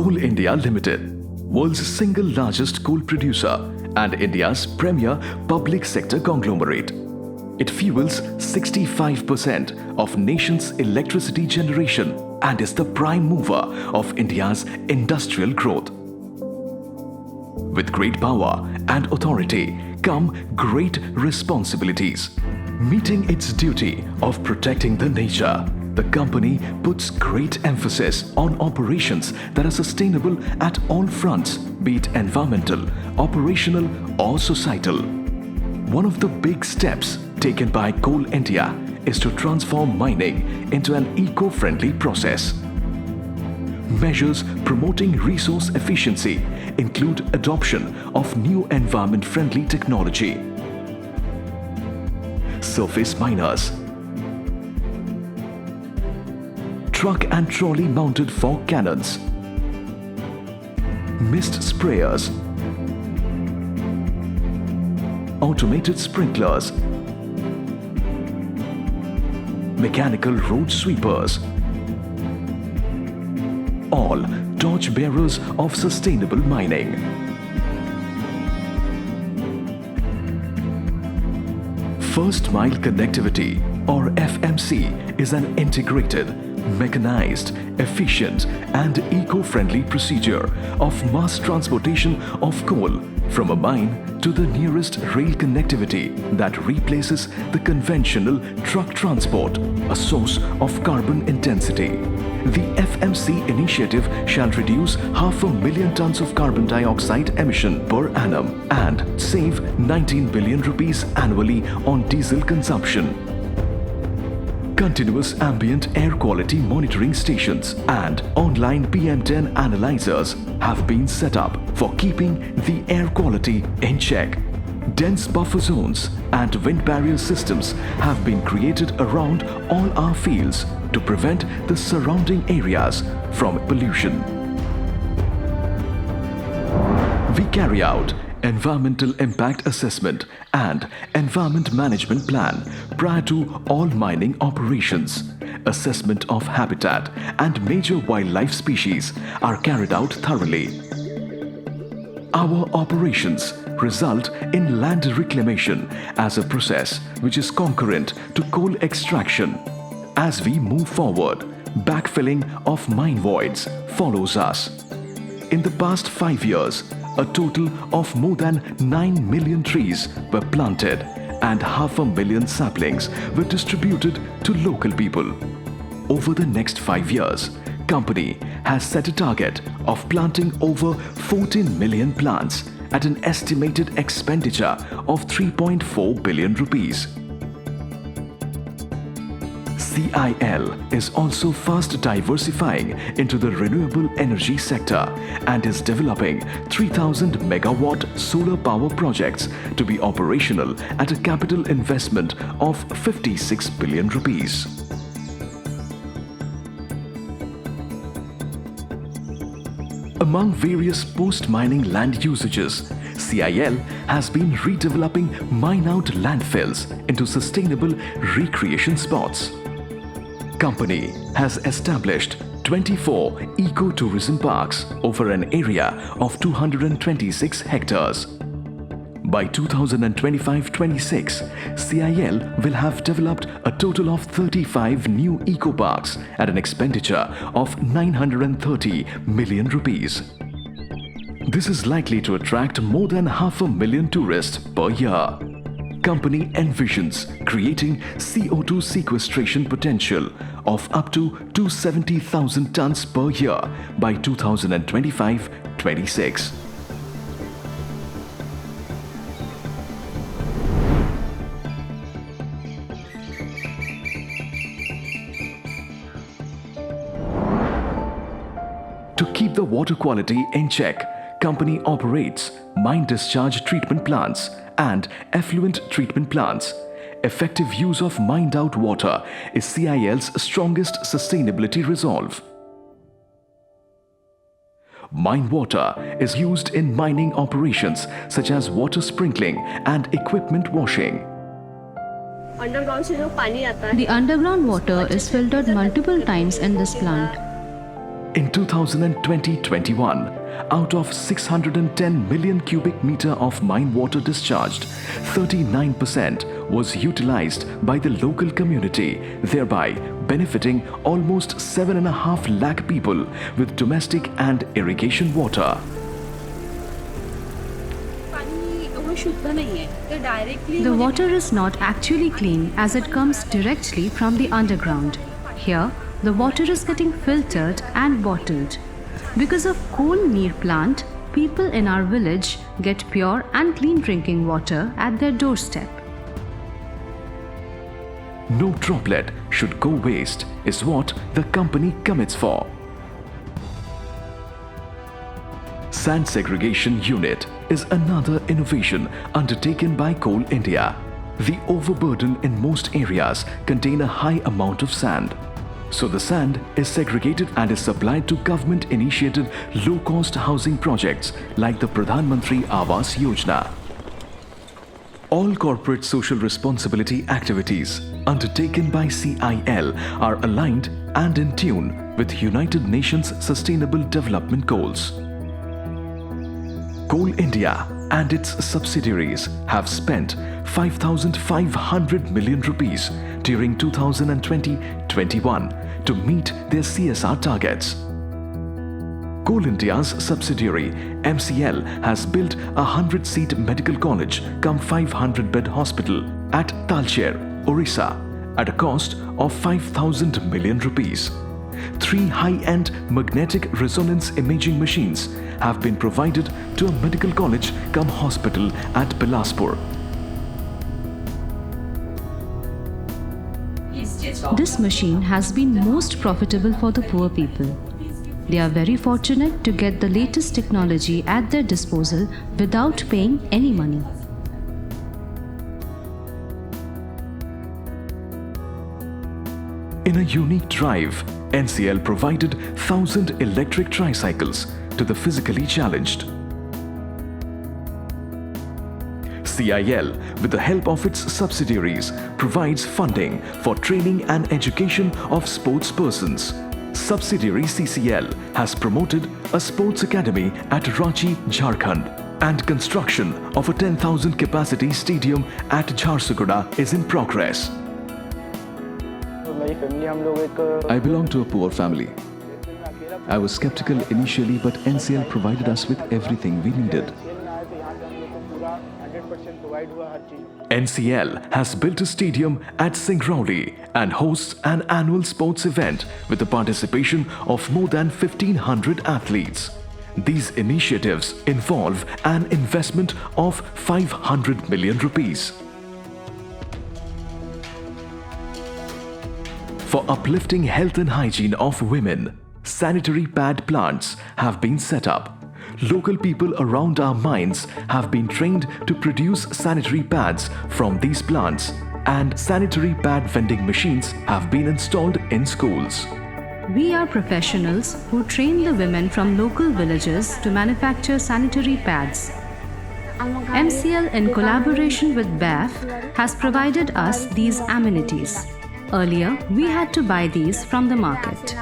Coal India Limited, world's single largest coal producer and India's premier public sector conglomerate. It fuels 65% of nation's electricity generation and is the prime mover of India's industrial growth. With great power and authority come great responsibilities. Meeting its duty of protecting the nature, the company puts great emphasis on operations that are sustainable at all fronts, be it environmental, operational, or societal. One of the big steps taken by Coal India is to transform mining into an eco-friendly process. Measures promoting resource efficiency include adoption of new environment-friendly technology, surface miners, truck and trolley mounted fog cannons, mist sprayers, automated sprinklers, mechanical road sweepers, all torch bearers of sustainable mining. First Mile Connectivity, or FMC, is an integrated, mechanized, efficient and eco-friendly procedure of mass transportation of coal from a mine to the nearest rail connectivity that replaces the conventional truck transport, a source of carbon intensity. The FMC initiative shall reduce 500,000 tons of carbon dioxide emission per annum and save 19 billion rupees annually on diesel consumption. Continuous ambient air quality monitoring stations and online PM10 analyzers have been set up for keeping the air quality in check. Dense buffer zones and wind barrier systems have been created around all our fields to prevent the surrounding areas from pollution. We carry out environmental impact assessment and environment management plan prior to all mining operations. Assessment of habitat and major wildlife species are carried out thoroughly. Our operations result in land reclamation as a process which is concurrent to coal extraction. As we move forward, backfilling of mine voids follows us. In the past 5 years, a total of more than 9 million trees were planted and 500,000 saplings were distributed to local people. Over the next 5 years, company has set a target of planting over 14 million plants at an estimated expenditure of 3.4 billion rupees. CIL is also fast diversifying into the renewable energy sector and is developing 3,000 megawatt solar power projects to be operational at a capital investment of 56 billion rupees. Among various post-mining land usages, CIL has been redeveloping mine-out landfills into sustainable recreation spots. Company has established 24 eco-tourism parks over an area of 226 hectares. By 2025-26, CIL will have developed a total of 35 new eco-parks at an expenditure of 930 million rupees. This is likely to attract more than 500,000 tourists per year. Company envisions creating CO2 sequestration potential of up to 270,000 tons per year by 2025-26. To keep the water quality in check, company operates mine discharge treatment plants and effluent treatment plants. Effective use of mined out water is CIL's strongest sustainability resolve. Mine water is used in mining operations such as water sprinkling and equipment washing. The underground water is filtered multiple times in this plant. In 2020-21, out of 610 million cubic meter of mine water discharged, 39% was utilized by the local community, thereby benefiting almost 7.5 lakh people with domestic and irrigation water. The water is not actually clean as it comes directly from the underground. Here, the water is getting filtered and bottled. Because of Kol Neer plant, people in our village get pure and clean drinking water at their doorstep. No droplet should go waste is what the company commits for. Sand segregation unit is another innovation undertaken by Coal India. The overburden in most areas contain a high amount of sand. So the sand is segregated and is supplied to government-initiated low-cost housing projects like the Pradhan Mantri Awas Yojana. All corporate social responsibility activities undertaken by CIL are aligned and in tune with United Nations Sustainable Development Goals. Coal India and its subsidiaries have spent 5,500 million rupees during 2020-21 to meet their CSR targets. Coal India's subsidiary MCL has built a 100-seat medical college cum 500-bed hospital at Talcher, Orissa at a cost of 5,000 million rupees. 3 high-end magnetic resonance imaging machines have been provided to a medical college cum hospital at Bilaspur. This machine has been most profitable for the poor people. They are very fortunate to get the latest technology at their disposal without paying any money. In a unique drive, NCL provided 1,000 electric tricycles to the physically challenged. CIL, with the help of its subsidiaries, provides funding for training and education of sports persons. Subsidiary CCL has promoted a sports academy at Ranchi, Jharkhand, and construction of a 10,000 capacity stadium at Jharsuguda is in progress. I belong to a poor family. I was skeptical initially, but NCL provided us with everything we needed. NCL has built a stadium at Singrauli and hosts an annual sports event with the participation of more than 1,500 athletes. These initiatives involve an investment of 500 million rupees. For uplifting health and hygiene of women, sanitary pad plants have been set up. Local people around our mines have been trained to produce sanitary pads from these plants, and sanitary pad vending machines have been installed in schools. We are professionals who train the women from local villages to manufacture sanitary pads. MCL, in collaboration with BAF, has provided us these amenities. Earlier, we had to buy these from the market.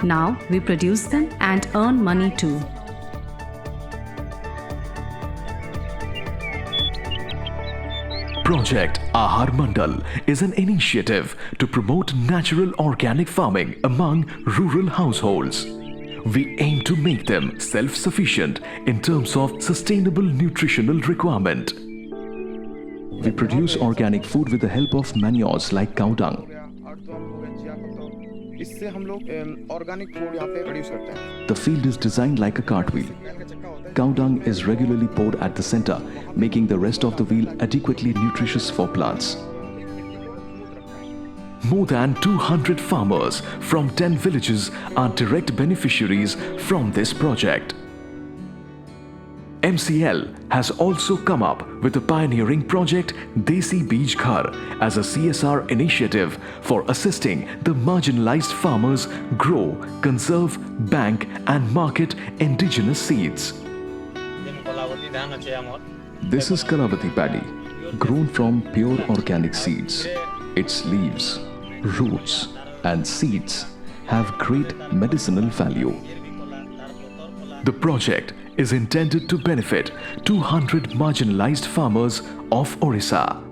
Now, we produce them and earn money too. Project Ahar Mandal is an initiative to promote natural organic farming among rural households. We aim to make them self-sufficient in terms of sustainable nutritional requirement. We produce organic food with the help of manures like cow dung. The field is designed like a cartwheel. Cow dung is regularly poured at the center, making the rest of the wheel adequately nutritious for plants. More than 200 farmers from 10 villages are direct beneficiaries from this project. MCL has also come up with a pioneering project Desi Beej Ghar as a CSR initiative for assisting the marginalized farmers grow, conserve, bank and market indigenous seeds. This is Kalavati paddy, grown from pure organic seeds. Its leaves, roots and seeds have great medicinal value. The project is intended to benefit 200 marginalized farmers of Orissa.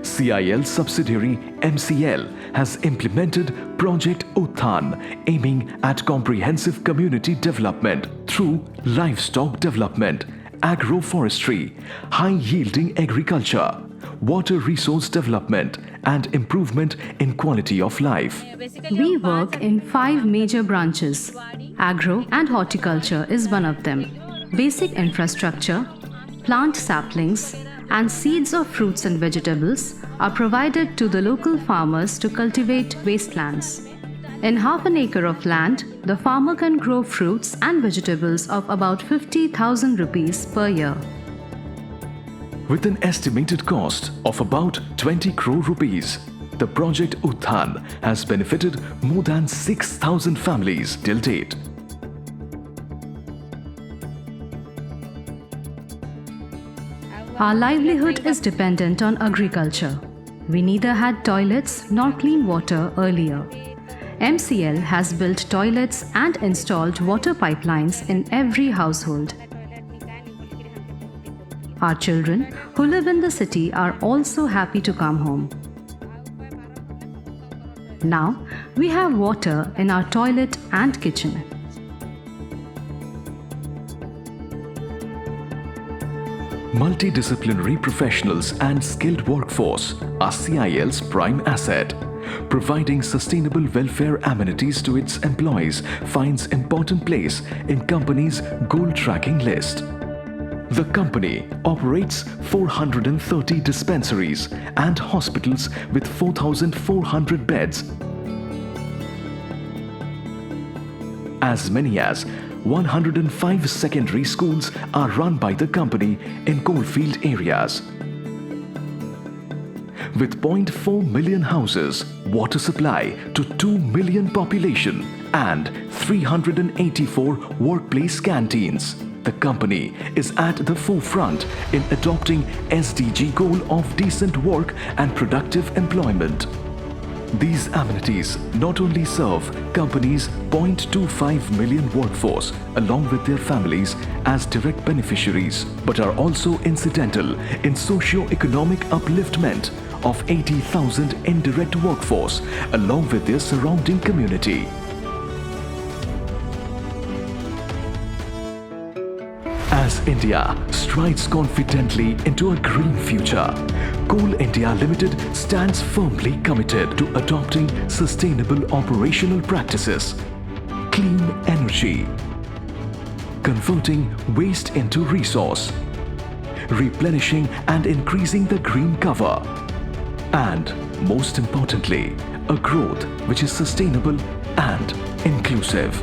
CIL subsidiary MCL has implemented Project Utthan, aiming at comprehensive community development through livestock development, agroforestry, high-yielding agriculture, water resource development, and improvement in quality of life. We work in 5 major branches. Agro and horticulture is one of them. Basic infrastructure, plant saplings, and seeds of fruits and vegetables are provided to the local farmers to cultivate wastelands. In half an acre of land, the farmer can grow fruits and vegetables of about 50,000 rupees per year. With an estimated cost of about 20 crore rupees, the Project Utthan has benefited more than 6,000 families till date. Our livelihood is dependent on agriculture. We neither had toilets nor clean water earlier. MCL has built toilets and installed water pipelines in every household. Our children who live in the city are also happy to come home. Now we have water in our toilet and kitchen. Multidisciplinary professionals and skilled workforce are CIL's prime asset. Providing sustainable welfare amenities to its employees finds important place in company's goal tracking list. The company operates 430 dispensaries and hospitals with 4,400 beds. As many as 105 secondary schools are run by the company in coalfield areas. With 0.4 million houses, water supply to 2 million population, and 384 workplace canteens, the company is at the forefront in adopting SDG goal of decent work and productive employment. These amenities not only serve company's 0.25 million workforce along with their families as direct beneficiaries, but are also incidental in socio-economic upliftment of 80,000 indirect workforce along with their surrounding community. As India strides confidently into a green future, Coal India Limited stands firmly committed to adopting sustainable operational practices, clean energy, converting waste into resource, replenishing and increasing the green cover, and most importantly, a growth which is sustainable and inclusive.